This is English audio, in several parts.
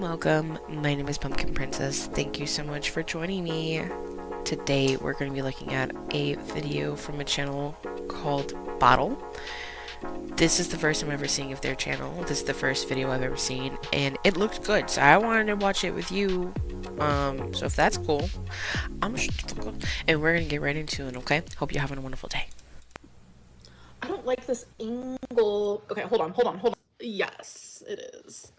welcome. My name is Pumpkin Princess. Thank you so much for joining me. Today we're going to be looking at a video from a channel called Bottle. This is the first I'm ever seeing of their channel. This is the first video I've ever seen, and it looked good, so I wanted to watch it with you. So if that's cool, and we're gonna get right into it, okay? Hope you're having a wonderful day. I don't like this angle. Okay, hold on. Yes, it is.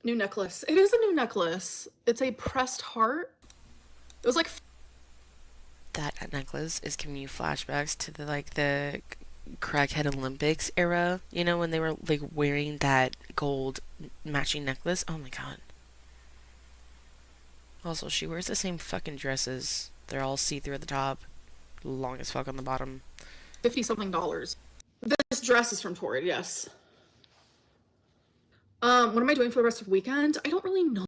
New necklace. It is a new necklace. It's a pressed heart. It was like... That necklace is giving you flashbacks to the crackhead Olympics era, you know, when they were like wearing that gold matching necklace. Oh my god. Also, she wears the same fucking dresses. They're all see-through at the top, long as fuck on the bottom. $50-something. This dress is from Torrid, yes. What am I doing for the rest of the weekend? I don't really know.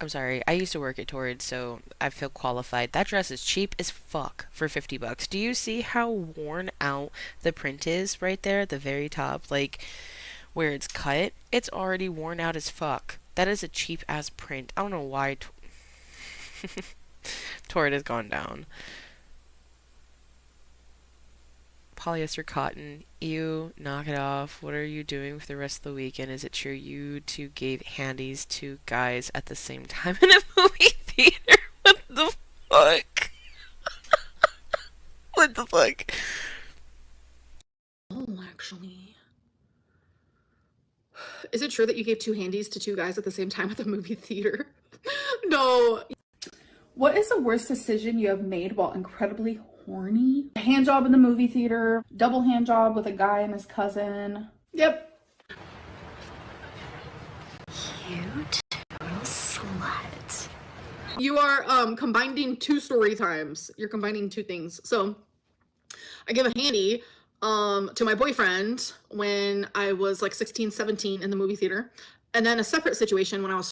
I'm sorry, I used to work at Torrid, so I feel qualified. That dress is cheap as fuck for 50 bucks. Do you see how worn out the print is right there at the very top? Like, where it's cut, it's already worn out as fuck. That is a cheap ass print. I don't know why Torrid has gone down. Polyester cotton. Ew, knock it off. What are you doing for the rest of the weekend? Is it true you two gave handies to guys at the same time in a movie theater? What the fuck? What the fuck? Oh, actually. Is it true that you gave two handies to two guys at the same time at the movie theater? No. What is the worst decision you have made while incredibly horny? A hand job in the movie theater, double hand job with a guy and his cousin. Yep. Cute little slut. You are combining two story times. You're combining two things. So I give a handy to my boyfriend when I was like 16, 17 in the movie theater. And then a separate situation when I was...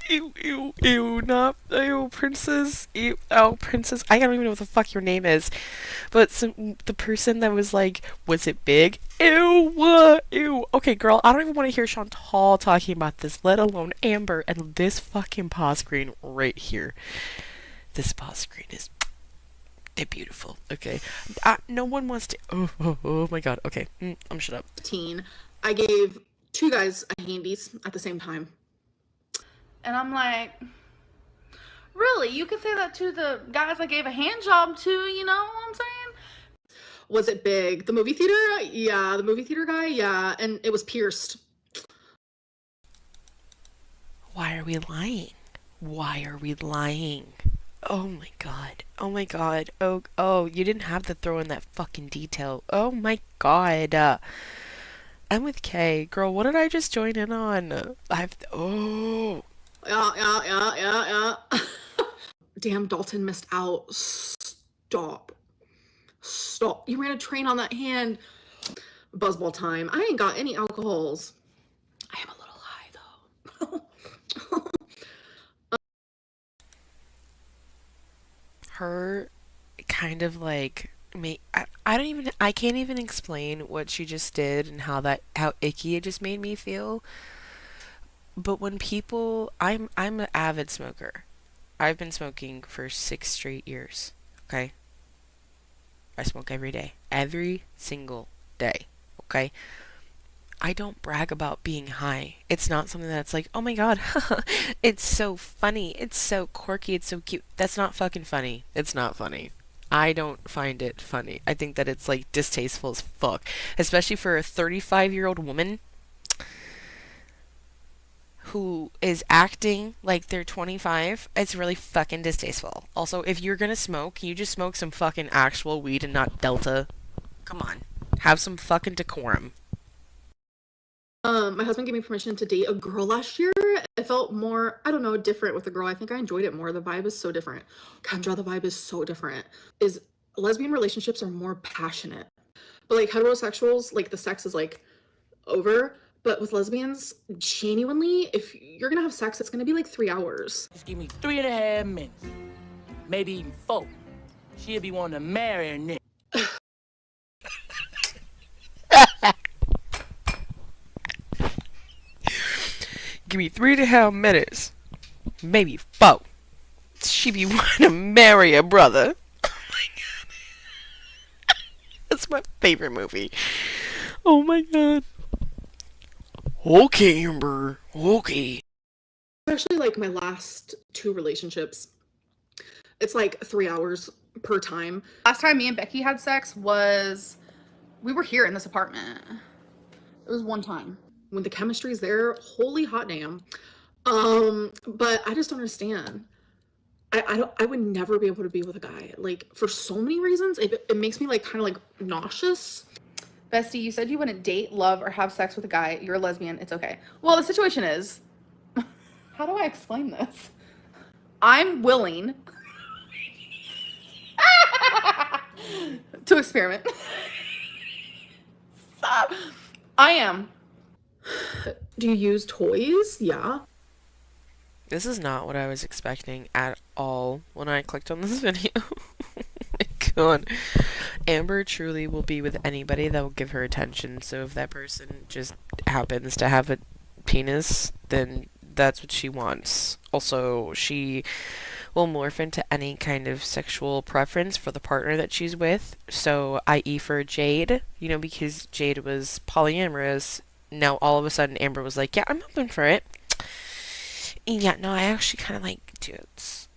Ew, not, princess, princess, I don't even know what the fuck your name is, but the person that was like, was it big? Ew, okay, girl, I don't even want to hear Chantal talking about this, let alone Amber, and this fucking pause screen right here. This pause screen is, they're beautiful, okay? No one wants to, oh my god, okay, I'm shut up. I gave two guys a handies at the same time. And I'm like, really? You could say that to the guys I gave a hand job to, you know what I'm saying? Was it big? The movie theater? Yeah, the movie theater guy? Yeah, and it was pierced. Why are we lying? Why are we lying? Oh my god. Oh my god. Oh, you didn't have to throw in that fucking detail. Oh my god. I'm with Kay. Girl, what did I just join in on? Oh. Yeah. Damn, Dalton missed out. Stop. You ran a train on that hand. Buzzball time. I ain't got any alcohols. I am a little high, though. Her kind of like... I can't even explain what she just did and how icky it just made me feel. But when people, I'm an avid smoker. I've been smoking for 6 straight years. Okay? I smoke every day. Every single day. Okay? I don't brag about being high. It's not something that's like, oh my god, it's so funny. It's so quirky. It's so cute. That's not fucking funny. It's not funny. I don't find it funny. I think that it's like distasteful as fuck. Especially for a 35-year-old woman who is acting like they're 25, it's really fucking distasteful. Also, if you're gonna smoke, you just smoke some fucking actual weed and not Delta. Come on. Have some fucking decorum. My husband gave me permission to date a girl last year. It felt more, I don't know, different with the girl. I think I enjoyed it more. The vibe is so different. Kendra, the vibe is so different. Lesbian relationships are more passionate. But like heterosexuals, like the sex is like over. But with lesbians, genuinely, if you're gonna have sex, it's gonna be like 3 hours. Just give me 3.5 minutes. Maybe even 4. She'll be wanting to marry a nigga. Give me 3.5 minutes. Maybe 4. She be wanting to marry a brother. Oh my god. That's my favorite movie. Oh my god. Okay, Amber. Okay. Especially like my last 2 relationships. It's like 3 hours per time. Last time me and Becky had sex was, we were here in this apartment. It was one time. When the chemistry's there, holy hot damn. But I just don't understand. I would never be able to be with a guy. Like, for so many reasons, it makes me like kind of like nauseous. Bestie, you said you wouldn't date, love, or have sex with a guy. You're a lesbian. It's okay. Well, the situation is, how do I explain this? I'm willing to experiment. Stop. I am. Do you use toys? Yeah. This is not what I was expecting at all when I clicked on this video. Oh my god. Amber truly will be with anybody that will give her attention, so if that person just happens to have a penis, then that's what she wants. Also, she will morph into any kind of sexual preference for the partner that she's with. So, i.e. for Jade, because Jade was polyamorous, now all of a sudden Amber was like, yeah, I'm open for it. Yeah, no, I actually kind of like dudes.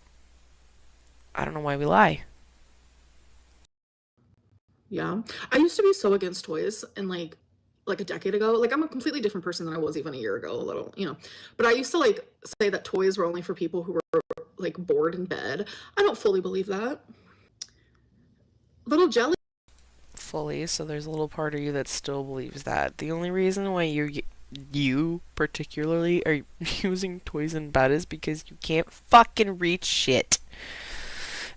I don't know why we lie. Yeah. I used to be so against toys and like a decade ago. Like, I'm a completely different person than I was even a year ago, a little, But I used to like say that toys were only for people who were like bored in bed. I don't fully believe that. Little jelly. Fully, so there's a little part of you that still believes that. The only reason why you particularly are using toys in bed is because you can't fucking reach shit.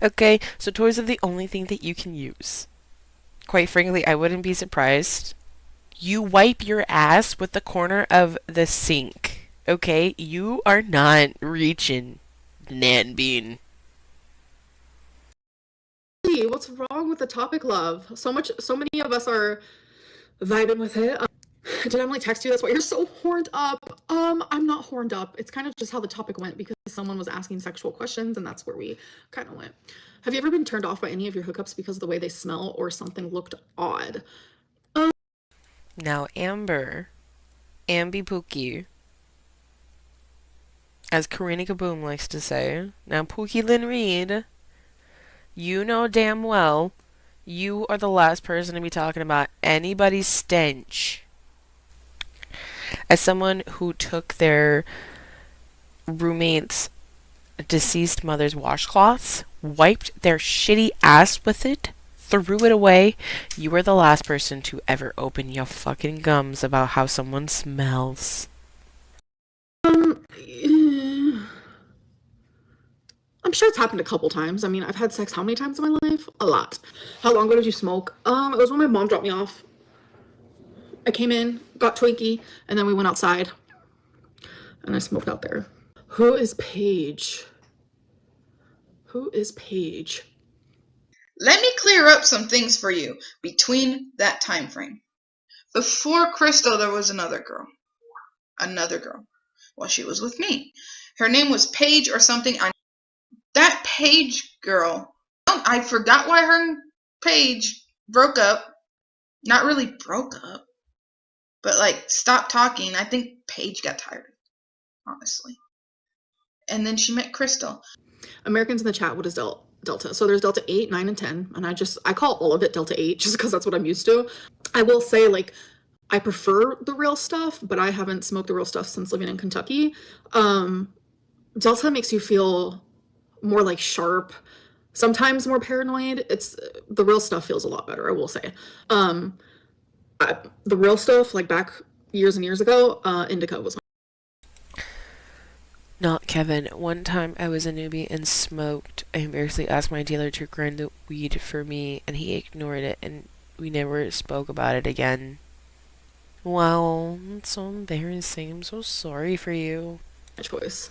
Okay, so toys are the only thing that you can use. Quite frankly, I wouldn't be surprised. You wipe your ass with the corner of the sink. Okay, you are not reaching, Nan Bean. What's wrong with the topic, love? So many of us are vibing with it. Did Emily text you? That's why you're so horned up. I'm not horned up. It's kind of just how the topic went because someone was asking sexual questions and that's where we kind of went. Have you ever been turned off by any of your hookups because of the way they smell or something looked odd? Now, Amber, Ambi Pookie, as Karina Kaboom likes to say, now Amber-Lyn Reid, you know damn well you are the last person to be talking about anybody's stench. As someone who took their roommate's deceased mother's washcloths, wiped their shitty ass with it, threw it away, you are the last person to ever open your fucking gums about how someone smells. I'm sure it's happened a couple times. I mean, I've had sex how many times in my life? A lot. How long ago did you smoke? It was when my mom dropped me off. I came in, got Twinkie, and then we went outside. And I smoked out there. Who is Paige? Who is Paige? Let me clear up some things for you between that time frame. Before Crystal, there was another girl. Well, she was with me. Her name was Paige or something. That Paige girl, I forgot why her and Paige broke up. Not really broke up, but like stopped talking. I think Paige got tired, honestly. And then she met Crystal. Americans in the chat, what is Delta? So there's Delta 8, 9, and 10. And I call all of it Delta 8 just because that's what I'm used to. I will say, like, I prefer the real stuff, but I haven't smoked the real stuff since living in Kentucky. Delta makes you feel more like sharp, sometimes more paranoid. The real stuff feels a lot better, I will say. The real stuff, like back years and years ago, indica was Not Kevin. One time I was a newbie and smoked. I embarrassingly asked my dealer to grind the weed for me, and he ignored it, and we never spoke about it again. Wow, that's so embarrassing. I'm so sorry for you. my choice.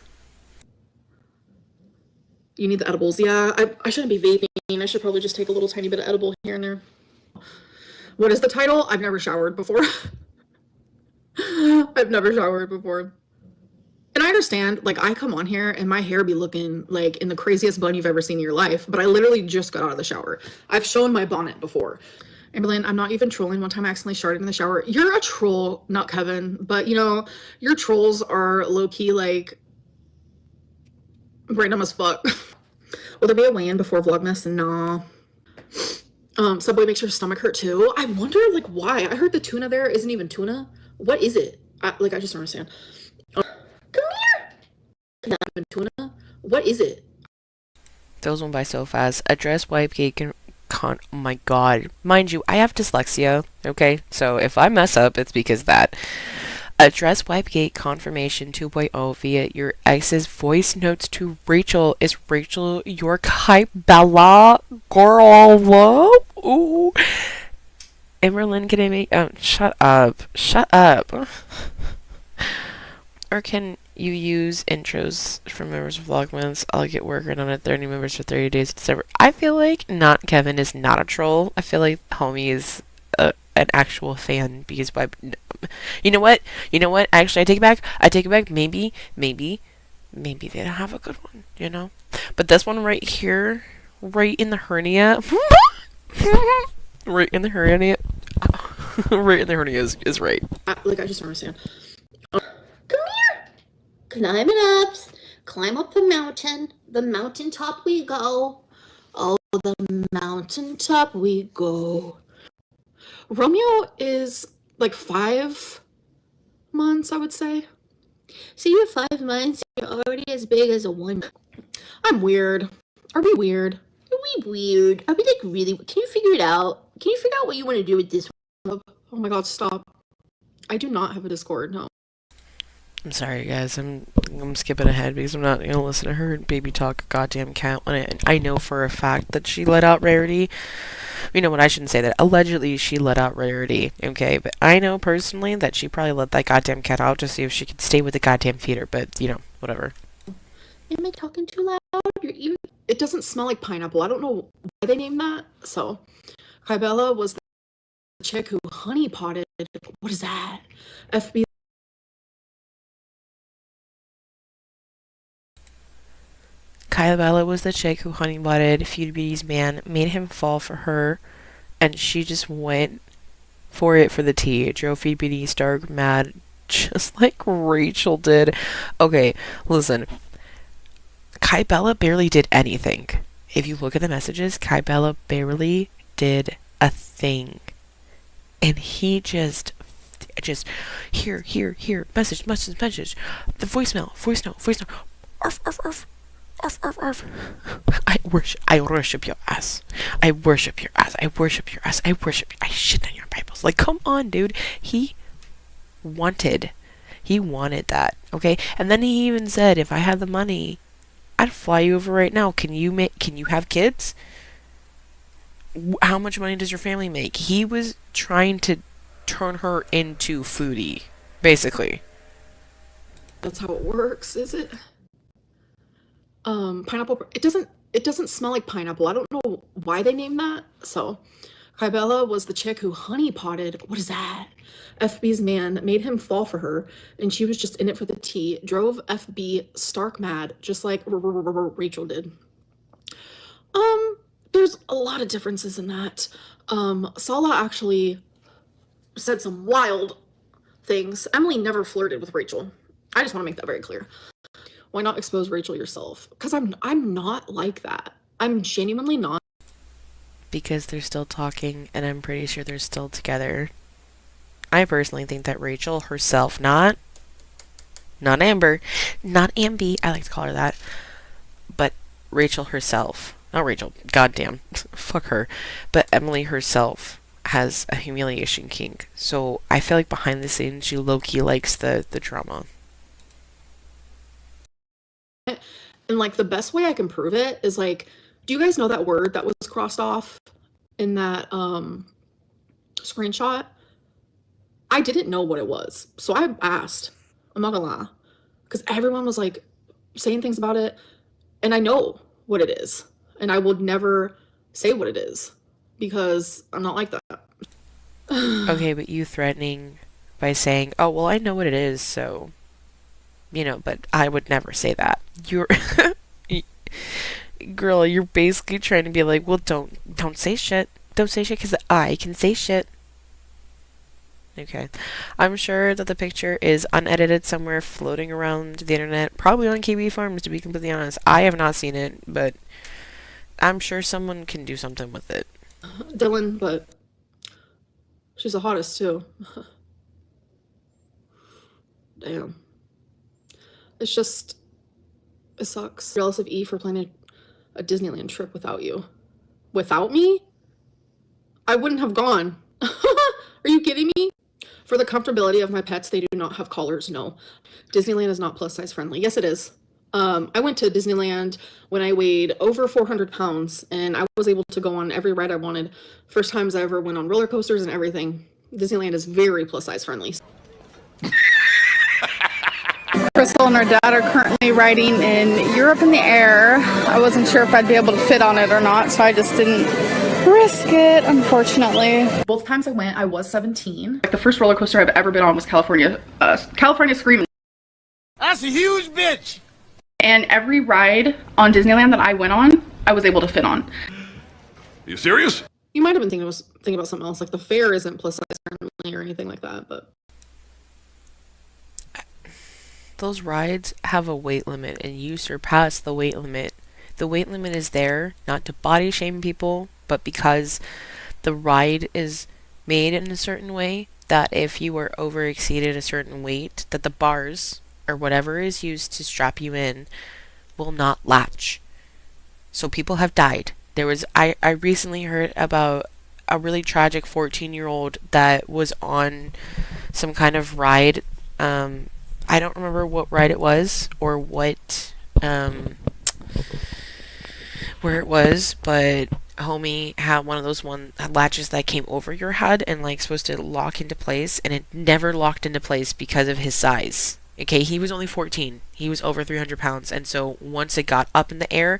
You need the edibles. Yeah, I shouldn't be vaping. I should probably just take a little tiny bit of edible here and there. What is the title? I've never showered before. I've never showered before. And I understand, like, I come on here and my hair be looking like in the craziest bun you've ever seen in your life, but I literally just got out of the shower. I've shown my bonnet before. Amber-Lyn, I'm not even trolling. One time I accidentally sharted in the shower. You're a troll, not Kevin, but you know, your trolls are low-key like random as fuck. Will there be a weigh-in before Vlogmas? Nah. Subway makes your stomach hurt too. I wonder, like, why? I heard the tuna there isn't even tuna. What is it? I just don't understand. Come here. Not even tuna. What is it? Those went by so fast. Address wipe gate oh my god. Mind you, I have dyslexia, okay? So if I mess up, it's because of that. Address Wipegate confirmation 2.0 via your ex's voice notes to Rachel. Is Rachel your Bella girl? Ooh. Amber-Lyn, can I make... Oh, shut up. Shut up. Or can you use intros from members of Vlogmas? I'll get working on it. 30 members for 30 days in December. I feel like not Kevin is not a troll. I feel like Homie is an actual fan because why? You know what? You know what? Actually, I take it back. I take it back. Maybe they don't have a good one. You know, but this one right here, right in the hernia, right in the hernia, right in the hernia is right. I just don't understand. Come here. Climbing up. Climb up the mountain. The mountaintop we go. Oh, the mountaintop we go. Romeo is like 5 months, I would say. So you're 5 months, you're already as big as a 1. I'm weird. Are we weird? Are we weird? Are we like really? Can you figure it out? Can you figure out what you want to do with this one? Oh my god, stop. I do not have a Discord, no. I'm sorry, guys. I'm skipping ahead because I'm not gonna listen to her baby talk a goddamn cat when I know for a fact that she let out Rarity. You know what? I shouldn't say that. Allegedly, she let out Rarity. Okay, but I know personally that she probably let that goddamn cat out to see if she could stay with the goddamn feeder. But you know, whatever. Am I talking too loud? Your ear? It doesn't smell like pineapple. I don't know why they named that. So, Kybella was the chick who honey potted. What is that? FB. Kybella was the chick who honeybotted Feud Beauty's man, made him fall for her, and she just went for it for the tea. It drove Feud Beauty stark mad, just like Rachel did. Okay, listen. Kybella barely did anything. If you look at the messages, Kybella barely did a thing. And he just here, message, the voicemail, arf, arf, arf. Arf, arf, arf. I worship your ass. I worship your ass. I worship your ass. I shit on your Bibles. Like, come on, dude. He wanted that, okay? And then he even said, if I had the money, I'd fly you over right now. Can you have kids? How much money does your family make? He was trying to turn her into foodie, basically. That's how it works, is it? Pineapple. It doesn't smell like pineapple. I don't know why they named that. So, Kybella was the chick who honey potted. What is that? FB's man, made him fall for her, and she was just in it for the tea. Drove FB stark mad, just like Rachel did. There's a lot of differences in that. Sala actually said some wild things. Emily never flirted with Rachel. I just want to make that very clear. Why not expose Rachel yourself? Because I'm not like that. I'm genuinely not. Because they're still talking, and I'm pretty sure they're still together. I personally think that Rachel herself, not Amber, not Ambi, I like to call her that, but Rachel herself, not Rachel, goddamn, fuck her, but Emily herself has a humiliation kink. So I feel like behind the scenes, she low-key likes the drama. And like the best way I can prove it is like, do you guys know that word that was crossed off in that screenshot? I didn't know what it was. So I asked. I'm not gonna lie. Because everyone was like saying things about it. And I know what it is. And I would never say what it is. Because I'm not like that. Okay, but you threatening by saying, oh, well, I know what it is, so but I would never say that. You're girl, you're basically trying to be like, well, don't say shit. Don't say shit because I can say shit. Okay. I'm sure that the picture is unedited somewhere floating around the internet, probably on KB Farms, to be completely honest. I have not seen it, but I'm sure someone can do something with it. Dylan, but she's the hottest too. Damn. It's just, it sucks. Jealous of E for planning a Disneyland trip without you. Without me? I wouldn't have gone. Are you kidding me? For the comfortability of my pets, they do not have collars, no. Disneyland is not plus size friendly. Yes, it is. I went to Disneyland when I weighed over 400 pounds, and I was able to go on every ride I wanted. First times I ever went on roller coasters and everything. Disneyland is very plus size friendly. Crystal and her dad are currently riding in Europe in the Air. I wasn't sure if I'd be able to fit on it or not, so I just didn't risk it, unfortunately. Both times I went, I was 17. Like the first roller coaster I've ever been on was California Screaming. That's a huge bitch. And every ride on Disneyland that I went on, I was able to fit on. You serious? You might have been thinking about something else, like the fare isn't plus size friendly or anything like that, but Those rides have a weight limit, and you surpass the weight limit. The weight limit is there not to body shame people, but because the ride is made in a certain way that if you are over exceeded a certain weight, that the bars or whatever is used to strap you in will not latch. So people have died. I recently heard about a really tragic 14-year-old that was on some kind of ride. I don't remember what ride it was or what where it was, but homie had one of those latches that came over your head and like supposed to lock into place, and it never locked into place because of his size. Okay, he was only 14. He was over 300 pounds, and so once it got up in the air,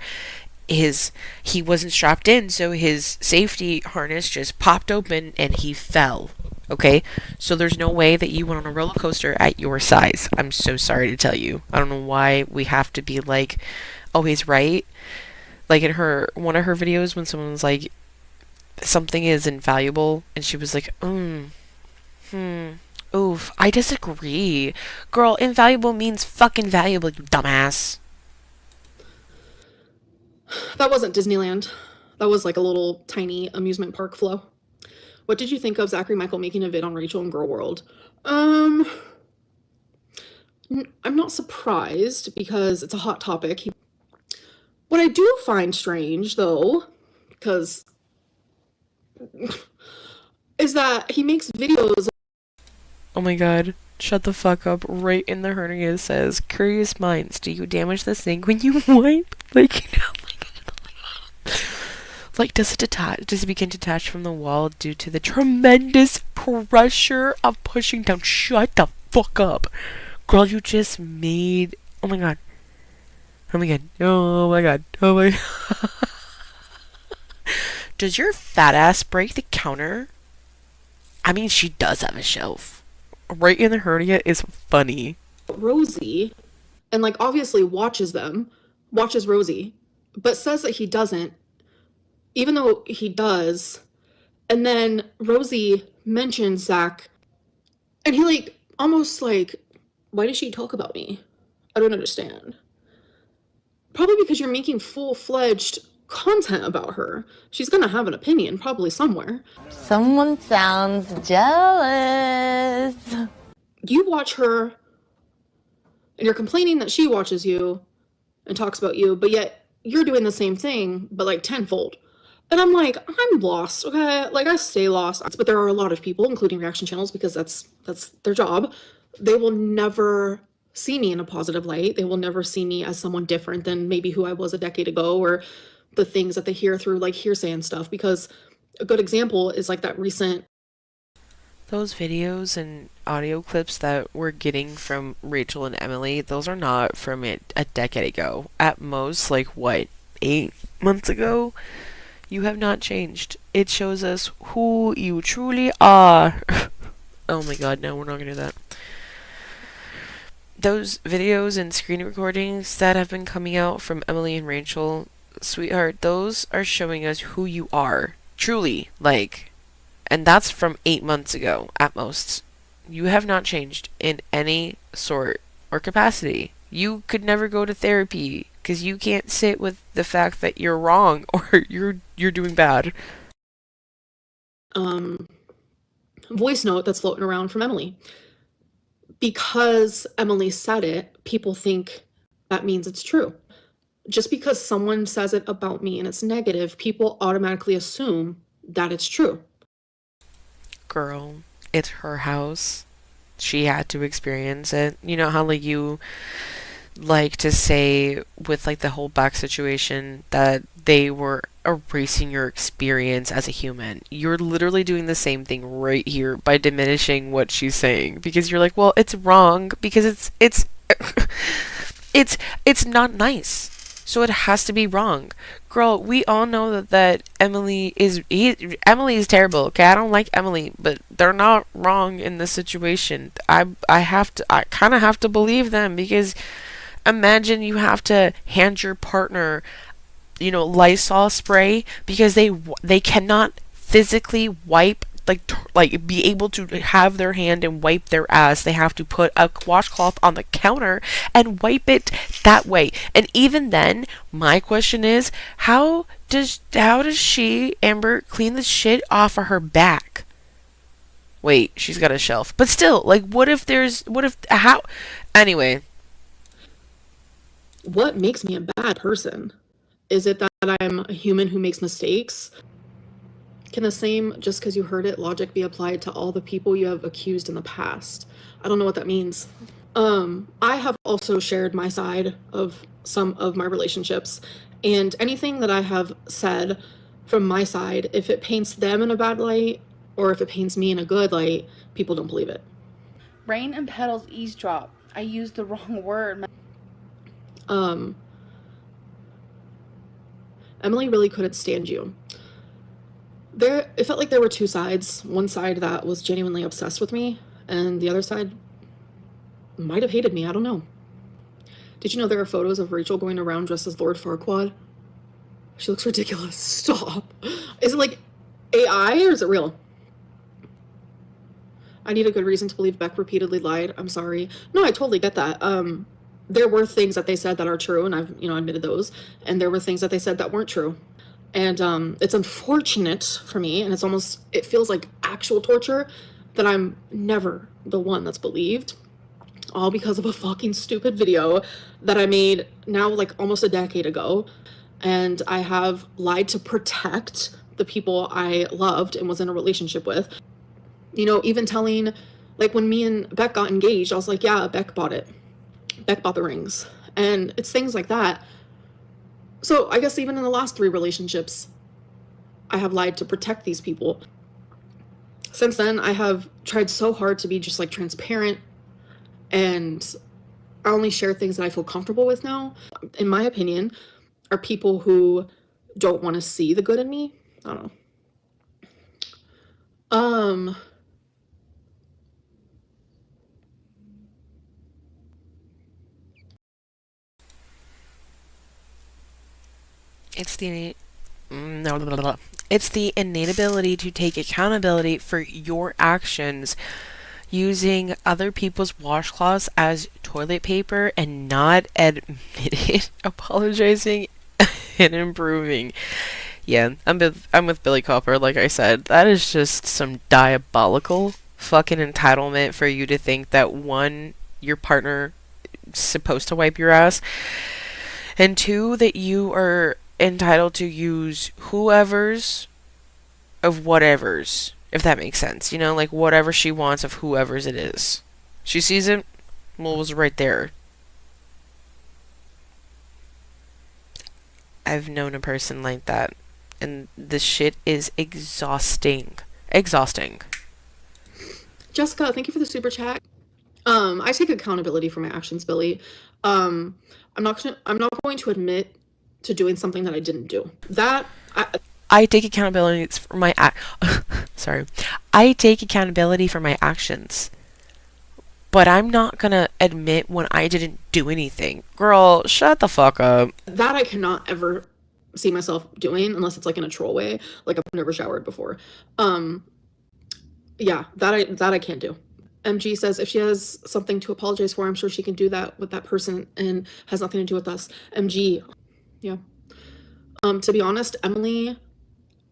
he wasn't strapped in, so his safety harness just popped open and he fell. Okay, so there's no way that you went on a roller coaster at your size. I'm so sorry to tell you. I don't know why we have to be like always right. Like in one of her videos when someone was like, something is invaluable, and she was like, oof, I disagree. Girl, invaluable means fucking valuable, you dumbass. that wasn't Disneyland. That was like a little tiny amusement park flow. What did you think of Zachary Michael making a vid on Rachel and Girl World? I'm not surprised because it's a hot topic. What I do find strange, though, because is that he makes videos. Oh my god, shut the fuck up. Right in the hernia it says, curious minds, do you damage the sink when you wipe? Like, does it begin to detach from the wall due to the tremendous pressure of pushing down? Shut the fuck up. Girl, you just made... Oh my god. Oh my god. Oh my god. Oh my god. Does your fat ass break the counter? I mean, she does have a shelf. Right in the hernia is funny. Rosie, and like obviously watches Rosie, but says that he doesn't, even though he does. And then Rosie mentions Zach, and he like almost like, why does she talk about me? I don't understand. Probably because you're making full-fledged content about her. She's gonna have an opinion probably somewhere. Someone sounds jealous. You watch her and you're complaining that she watches you and talks about you, but yet you're doing the same thing, but like tenfold. And I'm like, I'm lost, okay? Like, I stay lost. But there are a lot of people, including reaction channels, because that's their job. They will never see me in a positive light. They will never see me as someone different than maybe who I was a decade ago, or the things that they hear through like hearsay and stuff. Because a good example is like that recent... Those videos and audio clips that we're getting from Rachel and Emily, those are not from a decade ago. At most, like, what, 8 months ago? You have not changed. It shows us who you truly are. Oh my god, no, we're not gonna do that. those videos and screen recordings that have been coming out from Emily and Rachel, sweetheart, those are showing us who you are. Truly. Like, and that's from 8 months ago at most. You have not changed in any sort or capacity. You could never go to therapy because you can't sit with the fact that you're wrong or you're doing bad. Voice note that's floating around from Emily. Because Emily said it, people think that means it's true. Just because someone says it about me and it's negative, people automatically assume that it's true. Girl, it's her house. She had to experience it. You know how like you like to say with like the whole back situation that they were erasing your experience as a human. You're literally doing the same thing right here by diminishing what she's saying because you're like, well, it's wrong because it's it's not nice. So it has to be wrong. Girl, we all know that Emily is terrible. Okay, I don't like Emily, but they're not wrong in this situation. I kind of have to believe them because imagine you have to hand your partner, Lysol spray because they cannot physically wipe like be able to have their hand and wipe their ass. They have to put a washcloth on the counter and wipe it that way. And even then, my question is, how does she, Amber, clean the shit off of her back? Wait, she's got a shelf. But still, like how anyway. What makes me a bad person? Is it that I'm a human who makes mistakes? Can the same just because you heard it logic be applied to all the people you have accused in the past? I don't know what that means. I have also shared my side of some of my relationships, and anything that I have said from my side, if it paints them in a bad light or if it paints me in a good light, people don't believe it. Rain and petals eavesdrop. I used the wrong word. Emily really couldn't stand you. It felt like there were two sides. One side that was genuinely obsessed with me, and the other side might have hated me. I don't know. Did you know there are photos of Rachel going around dressed as Lord Farquaad? She looks ridiculous. Stop. Is it like AI or is it real? I need a good reason to believe Beck repeatedly lied. I'm sorry. No, I totally get that. There were things that they said that are true, and I've, admitted those. And there were things that they said that weren't true. And it's unfortunate for me, and it feels like actual torture that I'm never the one that's believed. All because of a fucking stupid video that I made now like almost a decade ago. And I have lied to protect the people I loved and was in a relationship with. Even telling, like when me and Beck got engaged, I was like, yeah, Beck bought it. Beck bought the rings. And it's things like that. So I guess even in the last 3 relationships, I have lied to protect these people. Since then, I have tried so hard to be just like transparent, and I only share things that I feel comfortable with now. In my opinion, are people who don't want to see the good in me. I don't know. It's the It's the innate ability to take accountability for your actions using other people's washcloths as toilet paper and not admit it, apologizing and improving. Yeah, I'm with Billy Copper, like I said. That is just some diabolical fucking entitlement for you to think that one, your partner is supposed to wipe your ass, and two, that you are entitled to use whoever's of whatever's, if that makes sense. Like whatever she wants of whoever's it is. She sees it, well, it was right there. I've known a person like that, and this shit is exhausting. Exhausting. Jessica, thank you for the super chat. I take accountability for my actions, Billy. I'm not going to admit to doing something that I didn't do. I take accountability for my sorry. I take accountability for my actions. but I'm not gonna admit when I didn't do anything. Girl, shut the fuck up. That I cannot ever see myself doing unless it's like in a troll way. Like I've never showered before. Yeah, that I can't do. MG says if she has something to apologize for, I'm sure she can do that with that person and has nothing to do with us. MG, yeah. To be honest, Emily,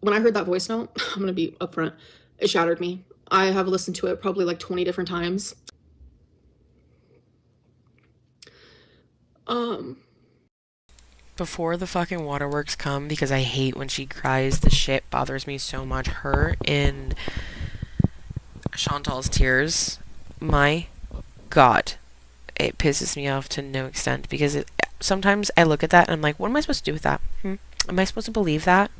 when I heard that voice note, I'm gonna be upfront, it shattered me. I have listened to it probably like 20 different times. Before the fucking waterworks come, because I hate when she cries, the shit bothers me so much. Her in Chantal's tears, my god, it pisses me off to no extent, because sometimes I look at that and I'm like, what am I supposed to do with that? Am I supposed to believe that?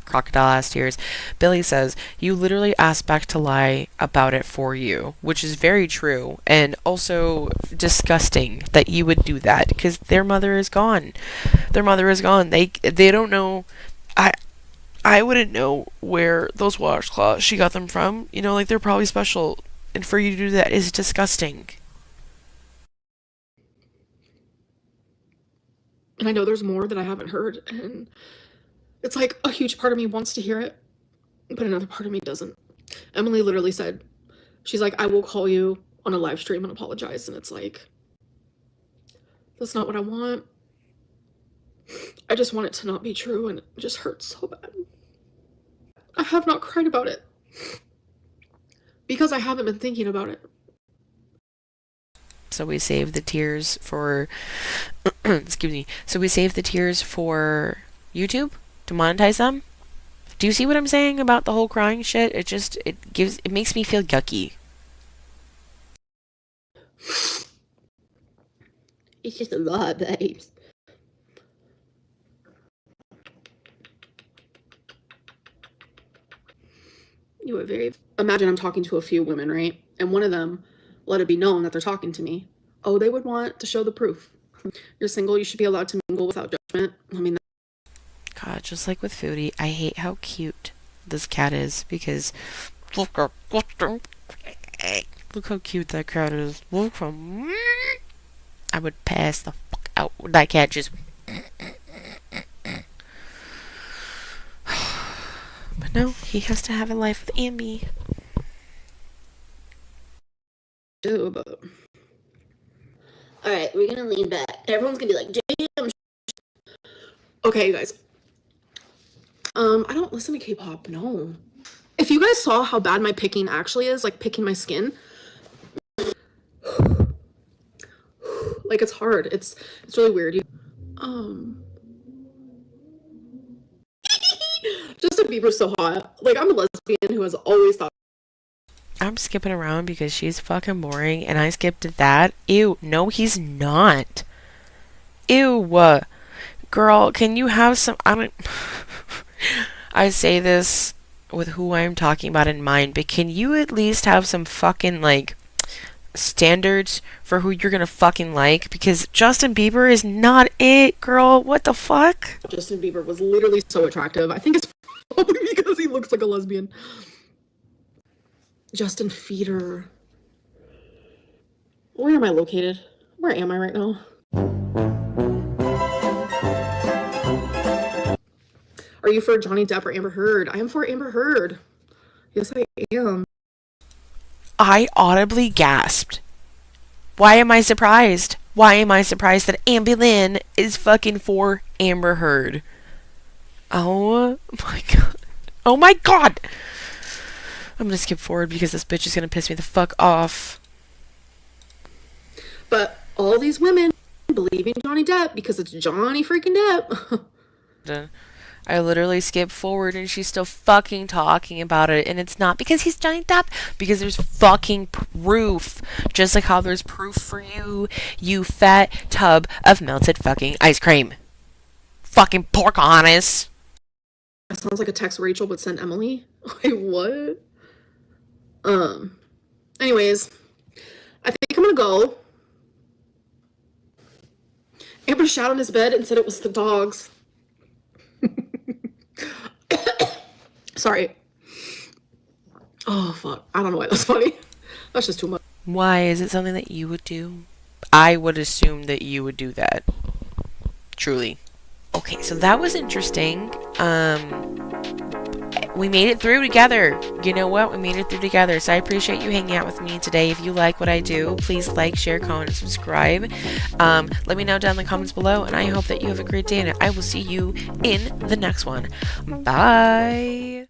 Crocodile ass tears. Billy says, you literally asked Beck to lie about it for you, which is very true, and also disgusting that you would do that, because their mother is gone. Their mother is gone. They don't know. I wouldn't know where those washcloths she got them from. You know, like, they're probably special, and for you to do that is disgusting. And I know there's more that I haven't heard, and it's like a huge part of me wants to hear it, but another part of me doesn't. Emily literally said, she's like, I will call you on a live stream and apologize. And it's like, that's not what I want. I just want it to not be true, and it just hurts so bad. I have not cried about it because I haven't been thinking about it. So we save the tears for excuse me. So we save the tears for YouTube to monetize them. Do you see what I'm saying about the whole crying shit? It makes me feel yucky. It's just a lot, babes. You are very... Imagine I'm talking to a few women, right? And one of them let it be known that they're talking to me. Oh, they would want to show the proof. You're single, you should be allowed to mingle without judgment. I mean... God, just like with Foodie, I hate how cute this cat is, because look how cute that cat is. I would pass the fuck out with that cat just... But no, he has to have a life with Ambi. But... Alright, we're gonna lean back. Everyone's gonna be like, damn. Okay, you guys. I don't listen to K-pop, no. If you guys saw how bad my picking actually is, like picking my skin, like it's hard. It's really weird. Justin Bieber's so hot. Like, I'm a lesbian who has always thought. I'm skipping around because she's fucking boring, and I skipped at that. Ew, no, he's not. Ew, girl, can you have some... I say this with who I'm talking about in mind, but can you at least have some fucking, like, standards for who you're gonna fucking like? Because Justin Bieber is not it, girl. What the fuck? Justin Bieber was literally so attractive. I think it's probably because he looks like a lesbian. Justin Feeder. Where am I located? Where am I right now? Are you for Johnny Depp or Amber Heard? I am for Amber Heard. Yes, I am. I audibly gasped. Why am I surprised? Why am I surprised that Amber-Lyn is fucking for Amber Heard? Oh my god. Oh my god! I'm gonna skip forward because this bitch is gonna piss me the fuck off. But all these women believe in Johnny Depp because it's Johnny freaking Depp. I literally skipped forward and she's still fucking talking about it, and it's not because he's Johnny Depp, because there's fucking proof. Just like how there's proof for you, you fat tub of melted fucking ice cream. Fucking Pocahontas. That sounds like a text Rachel would send Emily. Wait, what? Anyways, I think I'm gonna go. Amber shat on his bed and said it was the dogs. Sorry. Oh, fuck. I don't know why that's funny. That's just too much. Why? Is it something that you would do? I would assume that you would do that. Truly. Okay, so that was interesting. We made it through together. You know what? We made it through together. So I appreciate you hanging out with me today. If you like what I do, please like, share, comment, and subscribe. Let me know down in the comments below, and I hope that you have a great day, and I will see you in the next one. Bye.